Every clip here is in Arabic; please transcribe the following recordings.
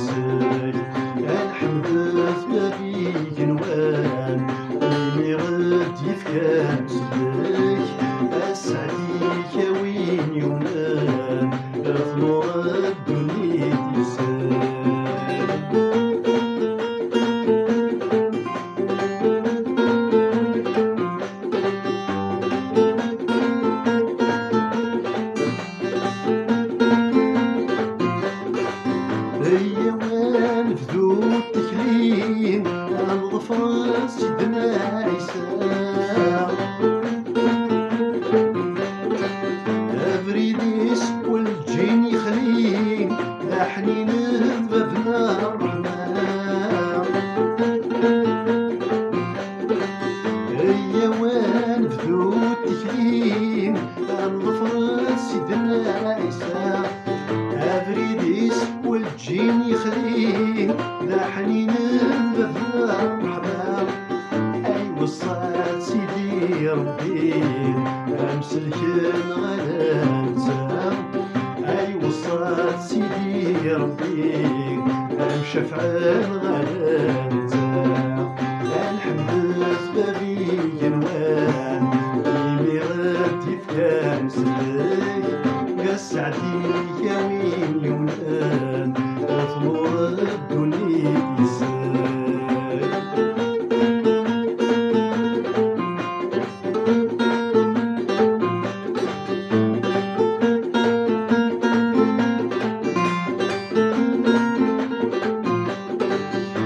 يسر الحمد سبابي جنوان اللي غد يفكان سلك أسعديك وين يونان أثمر الدنيا يسر ايوان فدو التكليم الظفر سيدنا عيسى افريديس والجين يخلين حنين بابنا الرحمن ايوان فدو التكليم الظفر سيدنا عيسى افريديس والجين يخلين لا حنين بابنا مرحبا اي وصات سيدي ربي امسلك غدا نزام اي وصات سيدي ربي امشفع غدا نزام الحمد سبابي جنوان اللي غد يفكان سلك قسعتي يا وين يونان اثمر الدنيا يسر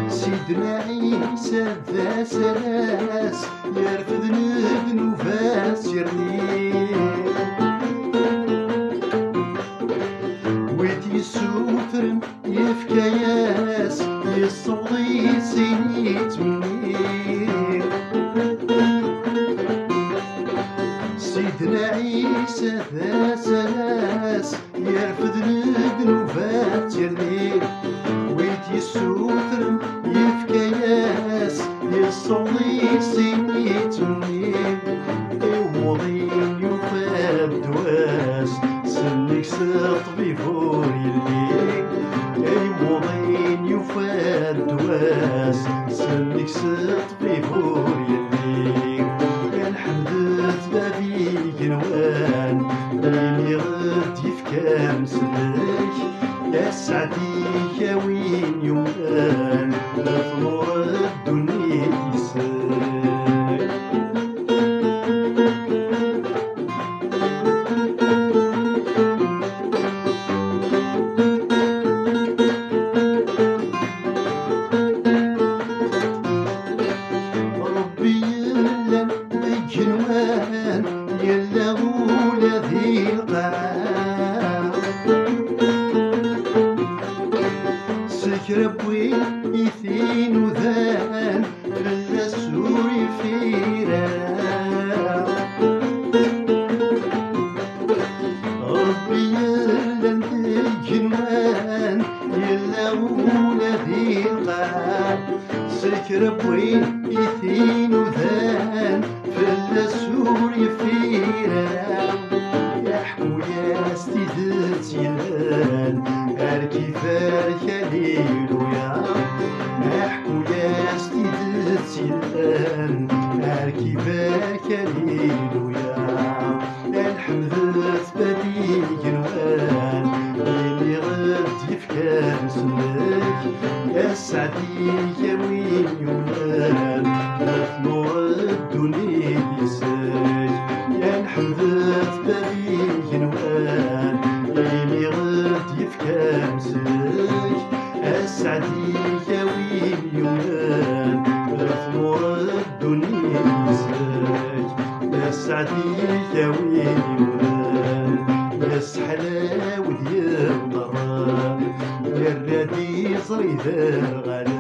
سيدنا عيسى ذا سلاس يرفض بنفاس يرنيه يسوترن يفكياس يصلي سينيت منير سيدنا عيسى ذا سلاس يرفض بنوفات يرنير ويت يسوترن يفكياس يصلي سينيت منير يوضين يفاد دواس سلك سطبي فور يلي يوضين يفاد دواس سلك سطبي فور يلي الحمد بابي جنوان اللي غد يفكان سلك يا سعدي يا وين يومان اثمر الدنيا يسر جنوان يلا غولا ذي القاع سكر بوين يثين وذان في السوري فيرا ربي يلا جنوان يلا غولا ذي القاع سكر بوين يثين وذان في السوري فينا يحكوا يا ستيدت يلان اركي فارك ليلو يا يحكوا يا ستيدت يلان اركي فارك ليلو يا الحمد بابي جنوان اللي غد يفكان سلك يا سعدي يا وين يونان اثمر الدنيا يسر يا الحمد بابي جنوان اللي غد يفكان سلك اسعدي يا وين يونان اثمر الدنيا يسر يا سعدي يا وين يونان يا سحلاوي ديال الغرام يا الرادي صريدة غالي